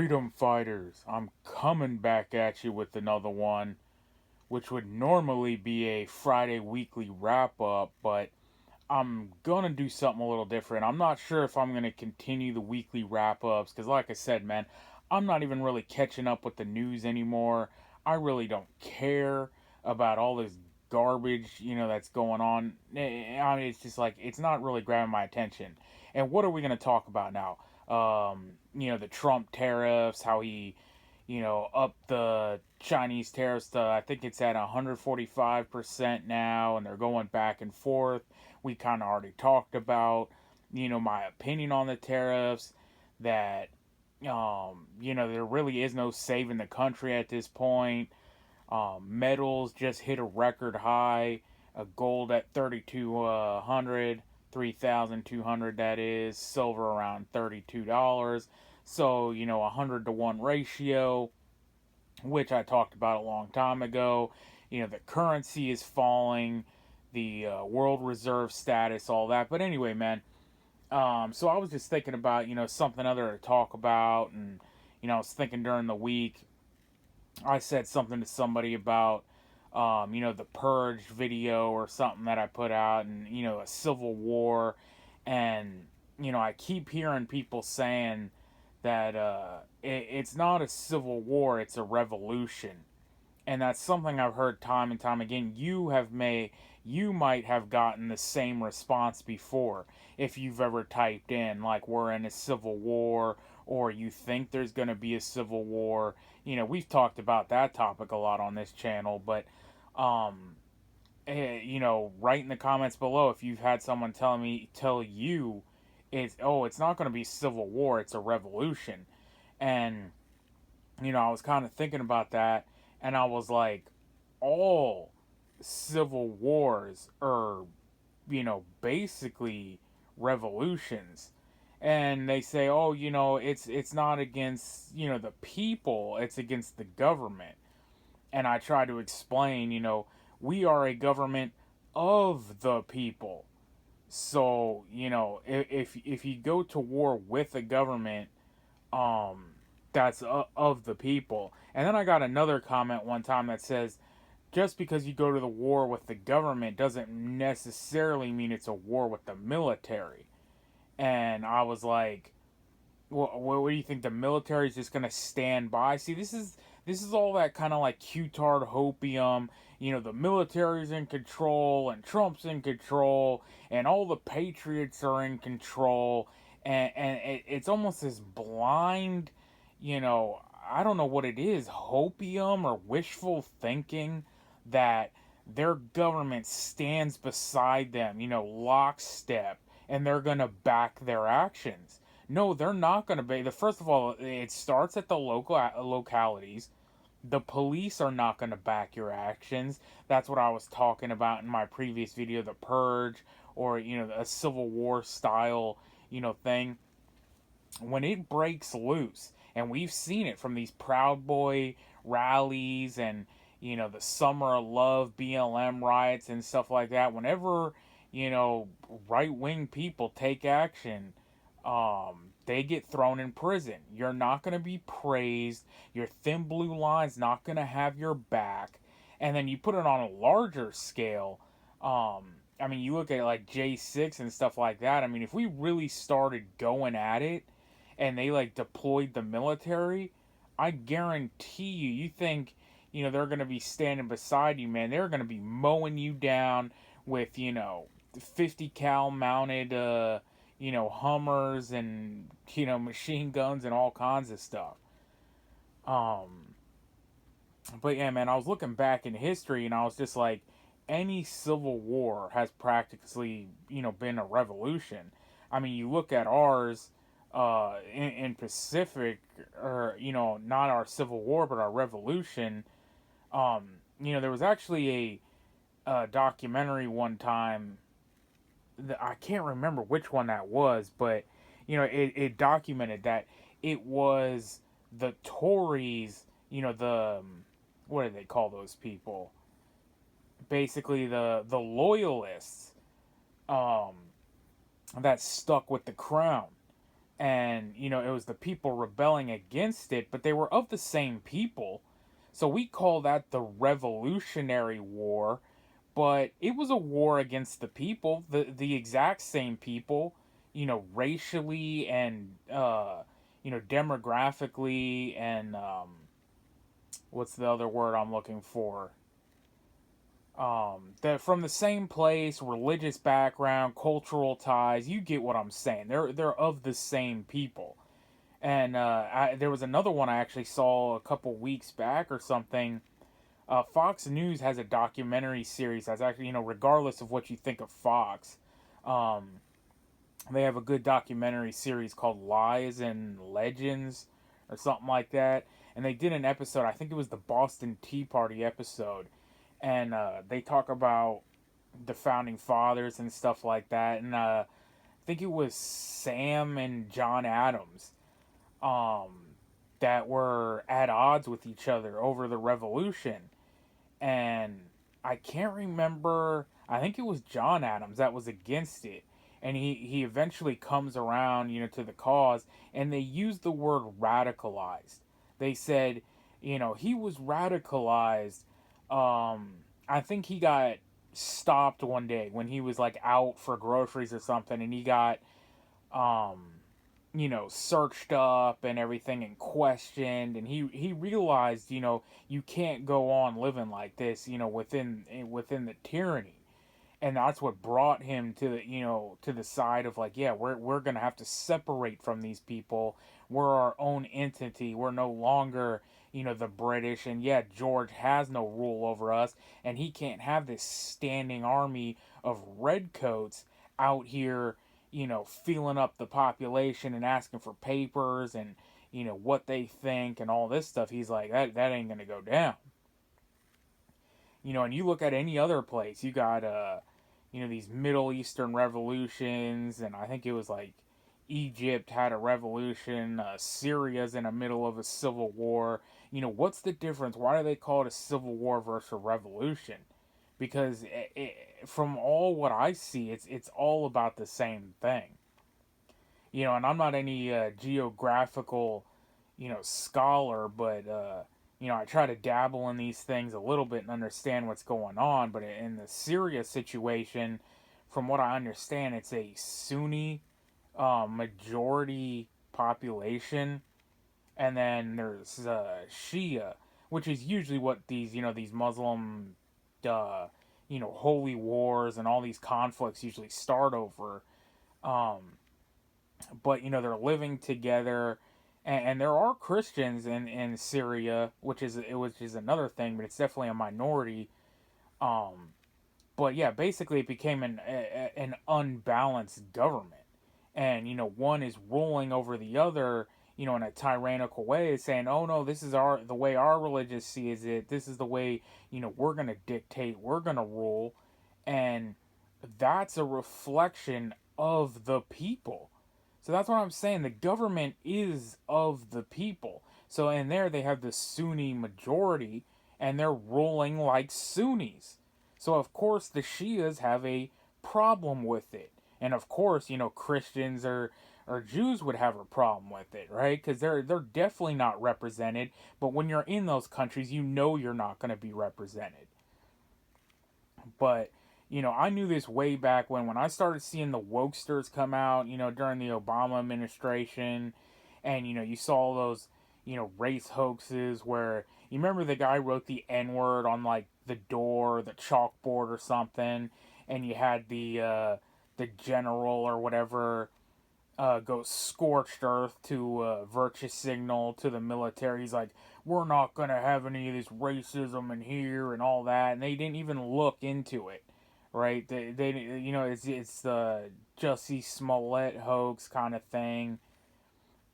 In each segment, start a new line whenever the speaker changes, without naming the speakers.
Freedom Fighters, I'm coming back at you with another one, which would normally be a Friday weekly wrap up, but I'm gonna do something a little different. I'm not sure if I'm gonna continue the weekly wrap ups, because, like I said, man, I'm not even really catching up with the news anymore. I really don't care about all this garbage, that's going on. I mean, it's just like, it's not really grabbing my attention. And what are we gonna talk about now? The Trump tariffs, how he, upped the Chinese tariffs to, I think it's at 145% now, and they're going back and forth. We kind of already talked about, my opinion on the tariffs, that, there really is no saving the country at this point. Metals just hit a record high, a gold at 3,200, 3,200 that is, silver around $32. So, 100 to 1 ratio, which I talked about a long time ago. The currency is falling, the world reserve status, all that. But anyway, man, so I was just thinking about, something other to talk about. And, I was thinking during the week, I said something to somebody about, the Purge video or something that I put out, and, a civil war. And, I keep hearing people saying that it's not a civil war, it's a revolution. And that's something I've heard time and time again. You might have gotten the same response before if you've ever typed in like, we're in a civil war, or you think there's going to be a civil war. We've talked about that topic a lot on this channel, but um write in the comments below if you've had someone tell you it's not going to be civil war, it's a revolution. And I was kind of thinking about that, and I was like, all civil wars are, basically revolutions. And they say, oh, it's not against, the people, it's against the government. And I try to explain, we are a government of the people. So, if you go to war with a government, um, that's of the people. And then I got another comment one time that says, just because you go to the war with the government doesn't necessarily mean it's a war with the military. And I was like, what do you think? The military is just gonna stand by? See, this is all that kind of like Q-tard hopium. The military's in control, and Trump's in control, and all the patriots are in control, and it's almost this blind, I don't know what it is, hopium or wishful thinking that their government stands beside them, lockstep, and they're gonna back their actions. No, they're not going to be. First of all, it starts at the localities. The police are not going to back your actions. That's what I was talking about in my previous video, the purge, or a civil war style, thing. When it breaks loose, and we've seen it from these Proud Boy rallies, and the Summer of Love BLM riots and stuff like that. Whenever right wing people take action, they get thrown in prison. You're not going to be praised. Your thin blue line's not going to have your back. And then you put it on a larger scale. I mean, you look at like J6 and stuff like that. I mean, if we really started going at it, and they like deployed the military, I guarantee you think, they're going to be standing beside you, man. They're going to be mowing you down with, 50 cal mounted, Hummers, and, machine guns and all kinds of stuff. Um, but yeah, man, I was looking back in history, and I was just like, any civil war has practically, been a revolution. I mean, you look at ours, in Pacific, or, not our civil war, but our revolution. There was actually a documentary one time. I can't remember which one that was, but it documented that it was the Tories, the what do they call those people? Basically, the loyalists, um, that stuck with the crown. and it was the people rebelling against it, but they were of the same people. So we call that the Revolutionary War, but it was a war against the people, the exact same people, racially and demographically, and what's the other word I'm looking for? They're from the same place, religious background, cultural ties. You get what I'm saying. They're of the same people. And there was another one I actually saw a couple weeks back or something. Fox News has a documentary series that's actually, regardless of what you think of Fox, um, they have a good documentary series called Lies and Legends or something like that. And they did an episode, I think it was the Boston Tea Party episode, and they talk about the founding fathers and stuff like that. And I think it was Sam and John Adams um, that were at odds with each other over the revolution. And I can't remember. I think it was John Adams that was against it, and he eventually comes around, to the cause. And they used the word radicalized. They said, he was radicalized. I think he got stopped one day when he was like out for groceries or something, and he got um searched up and everything and questioned, and he realized, you can't go on living like this, within the tyranny. And that's what brought him to the side of, like, yeah, we're gonna have to separate from these people. We're our own entity. We're no longer, the British. And yeah, George has no rule over us, and he can't have this standing army of redcoats out here, feeling up the population and asking for papers and, what they think and all this stuff. He's like, that ain't gonna go down. And you look at any other place, you got these Middle Eastern revolutions, and I think it was like Egypt had a revolution, Syria's in the middle of a civil war. What's the difference? Why do they call it a civil war versus a revolution? Because from all what I see, it's all about the same thing. And I'm not any geographical, scholar, but I try to dabble in these things a little bit and understand what's going on. But in the Syria situation, from what I understand, it's a Sunni majority population, and then there's Shia, which is usually what these Muslim, uh, holy wars and all these conflicts usually start over. Um, but they're living together, and there are Christians in Syria, which is another thing, but it's definitely a minority. Um, but yeah, basically it became an unbalanced government, and one is ruling over the other, in a tyrannical way, saying, "Oh no, this is the way our religion sees it. This is the way we're gonna dictate, we're gonna rule," and that's a reflection of the people. So that's what I'm saying. The government is of the people. So in there they have the Sunni majority, and they're ruling like Sunnis. So of course the Shias have a problem with it. And of course, Christians or Jews would have a problem with it, right? Because they're definitely not represented. But when you're in those countries, you're not going to be represented. But I knew this way back when I started seeing the wokesters come out, during the Obama administration, and you saw those, race hoaxes where you remember the guy wrote the N word on like the door, the chalkboard or something, and you had the general or whatever go scorched earth to virtue signal to the military. He's like, we're not gonna have any of this racism in here and all that, and they didn't even look into it, right? They it's the Jussie Smollett hoax kind of thing,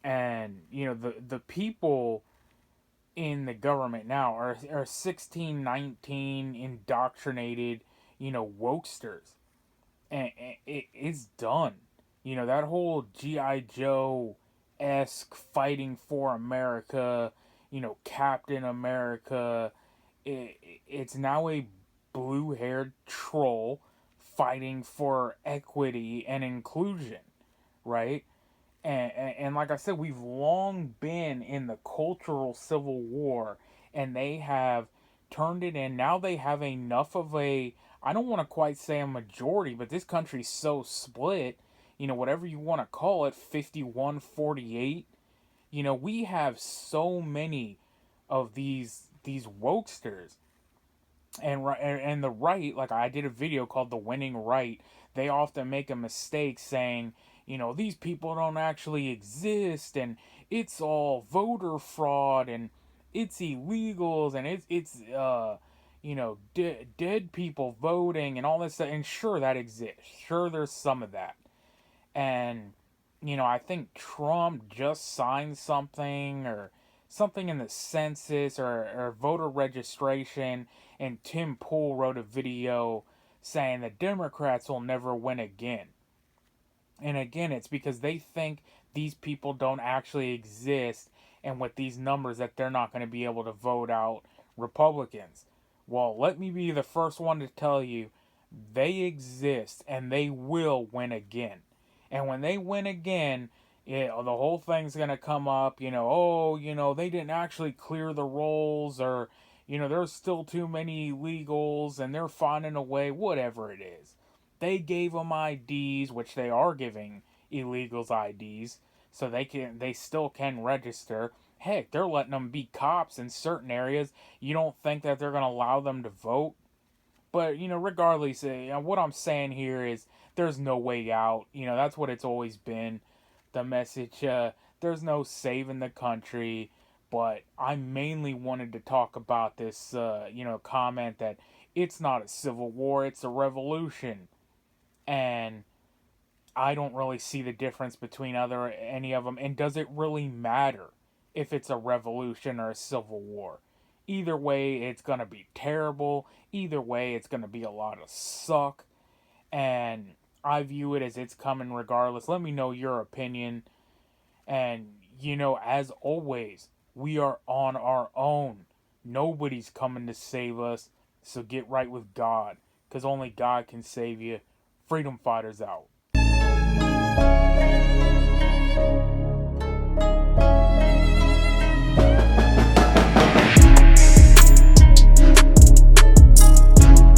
and the people in the government now are 16, 19 indoctrinated, wokesters, and it's done. That whole GI Joe esque fighting for America, Captain America. It's now a blue haired troll fighting for equity and inclusion, right? And like I said, we've long been in the cultural civil war, and they have turned it in. Now they have enough of a, I don't want to quite say a majority, but this country's so split, whatever you want to call it, 51-48. We have so many of these wokesters, and the right, like I did a video called The Winning Right. They often make a mistake saying, these people don't actually exist, and it's all voter fraud, and it's illegals, and dead people voting and all this stuff. And sure, that exists. Sure, there's some of that. And I think Trump just signed something, or something in the census, or voter registration, and Tim Pool wrote a video saying the Democrats will never win again. And again, it's because they think these people don't actually exist, and with these numbers that they're not going to be able to vote out Republicans. Well, let me be the first one to tell you, they exist and they will win again. And when they win again, the whole thing's going to come up, they didn't actually clear the rolls, or, there's still too many illegals and they're finding a way, whatever it is. They gave them IDs, which they are giving illegals IDs, so they still can register. Heck, they're letting them be cops in certain areas. You don't think that they're going to allow them to vote? But, regardless, what I'm saying here is there's no way out. That's what it's always been. The message, there's no saving the country. But I mainly wanted to talk about this, comment that it's not a civil war, it's a revolution. And I don't really see the difference between any of them. And does it really matter if it's a revolution or a civil war? Either way, it's gonna be terrible. Either way, it's gonna be a lot of suck. And I view it as it's coming regardless. Let me know your opinion. And as always, we are on our own. Nobody's coming to save us. So get right with God, because only God can save you. Freedom fighters out.